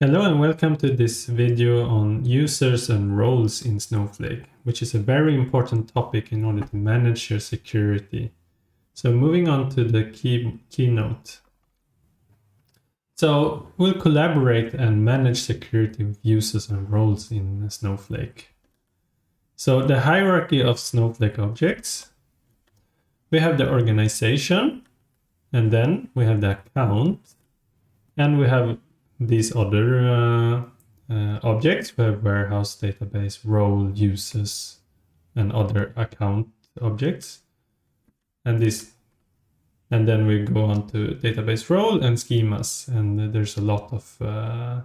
Hello and welcome to this video on users and roles in Snowflake, which is a very important topic in order to manage your security. So moving on to the keynote. So we'll collaborate and manage security with users and roles in Snowflake. So the hierarchy of Snowflake objects, we have the organization, and then we have the account, and we have these other objects. We have warehouse, database, role, users, and other account objects. And then we go on to database role and schemas, and there's a lot of a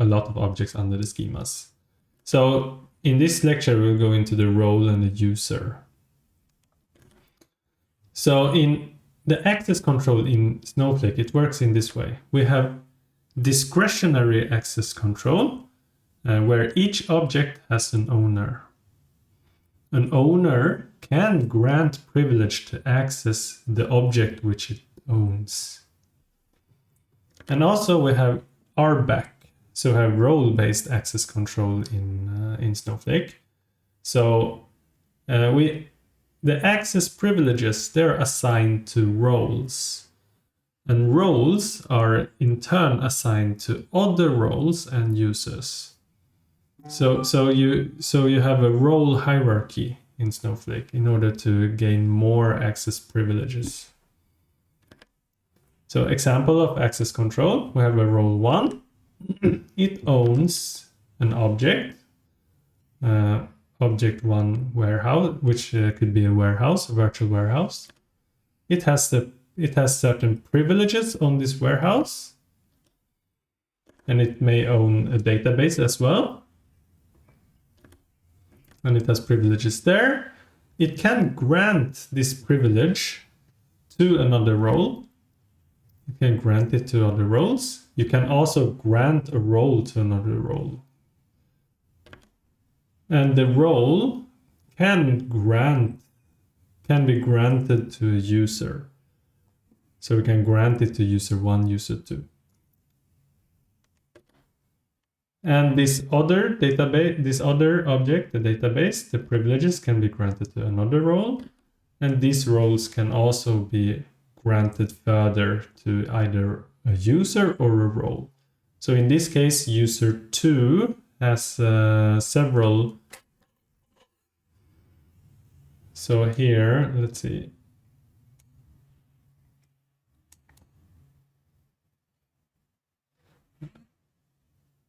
lot of objects under the schemas. So in this lecture, we'll go into the role and the user. So in the access control in Snowflake, it works in this way. We have discretionary access control, where each object has an owner. An owner can grant privilege to access the object which it owns. And also we have RBAC, so we have role-based access control in Snowflake. So the access privileges, they're assigned to roles. And roles are in turn assigned to other roles and users. So you have a role hierarchy in Snowflake in order to gain more access privileges. So example of access control, we have a role 1. It owns an object. Object 1 warehouse, which could be a warehouse, a virtual warehouse. It has certain privileges on this warehouse, and it may own a database as well, and it has privileges there. It can grant this privilege to another role. You can grant it to other roles. You can also grant a role to another role. And the role can be granted to a user. So we can grant it to user 1, user 2. And this other database, this other object, the database, the privileges can be granted to another role. And these roles can also be granted further to either a user or a role. So in this case, user 2 has several. So here, let's see.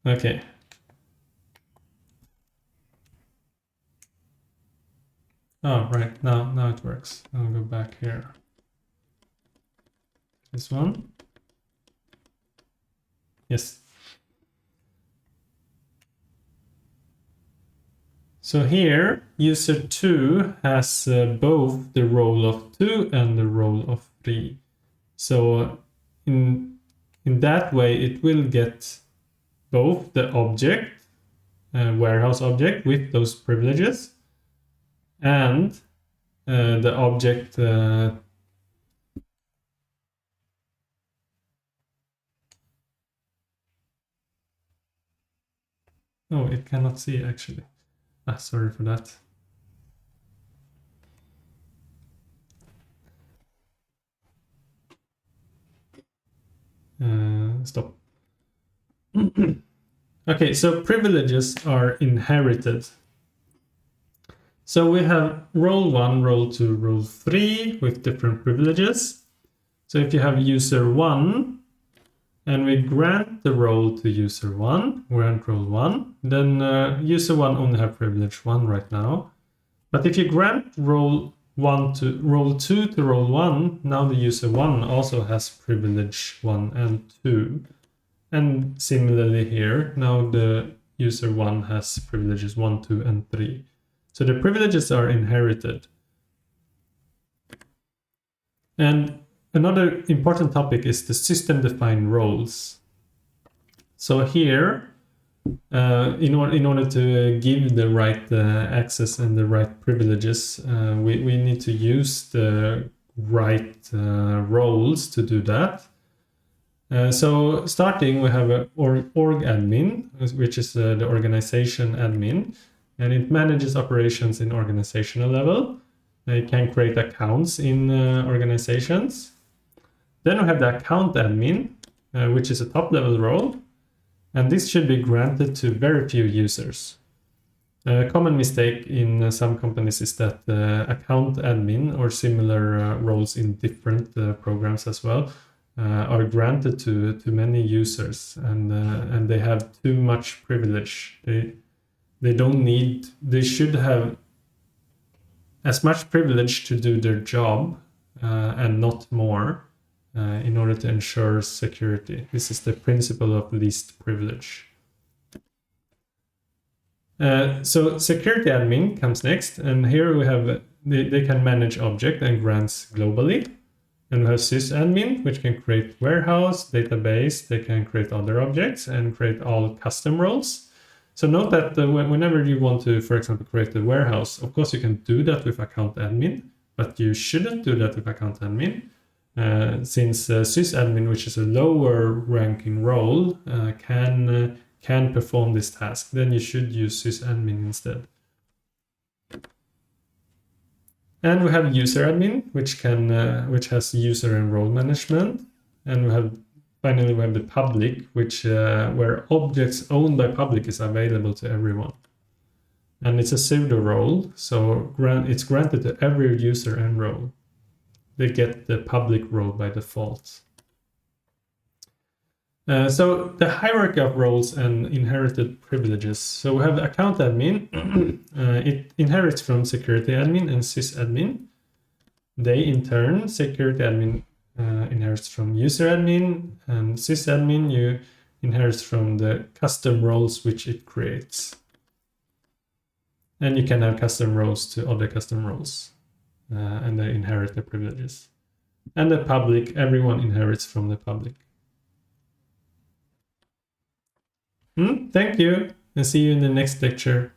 Okay. Oh, right. Now it works. I'll go back here. This one. Yes. So here, user 2 has both the role of 2 and the role of 3. So in that way, it will get both the object, warehouse object with those privileges, and the object oh, it cannot see actually. Sorry for that. Stop. Okay, so privileges are inherited. So we have role 1, role 2, role 3 with different privileges. So if you have user 1, and we grant the role to user 1, grant role 1, then user 1 only have privilege 1 right now. But if you grant role 2 to role 1, now the user 1 also has privilege 1 and 2. And similarly here, now the user 1 has privileges 1, 2, and 3. So the privileges are inherited. And another important topic is the system-defined roles. So here, in order to give the right access and the right privileges, we need to use the right roles to do that. So starting, we have a org admin, which is the organization admin, and it manages operations in organizational level. It can create accounts in organizations. Then we have the account admin, which is a top level role, and this should be granted to very few users. A common mistake in some companies is that account admin or similar roles in different programs as well are granted to many users, and they have too much privilege. They don't need. They should have as much privilege to do their job and not more in order to ensure security. This is the principle of least privilege. So security admin comes next, and here we have they can manage object and grants globally. And we have sysadmin, which can create warehouse, database, they can create other objects and create all custom roles. So note that whenever you want to, for example, create a warehouse, of course you can do that with account admin, but you shouldn't do that with account admin, since sysadmin, which is a lower ranking role, can perform this task. Then you should use sysadmin instead. And we have user admin, which has user and role management. And finally we have the public, which where objects owned by public is available to everyone. And it's a pseudo role, so it's granted to every user and role. They get the public role by default. So the hierarchy of roles and inherited privileges. So we have account admin. It inherits from security admin and sysadmin. They in turn, security admin inherits from user admin, and sysadmin inherits from the custom roles which it creates. And you can have custom roles to other custom roles, and they inherit the privileges. And the public, everyone inherits from the public. Thank you, and see you in the next lecture.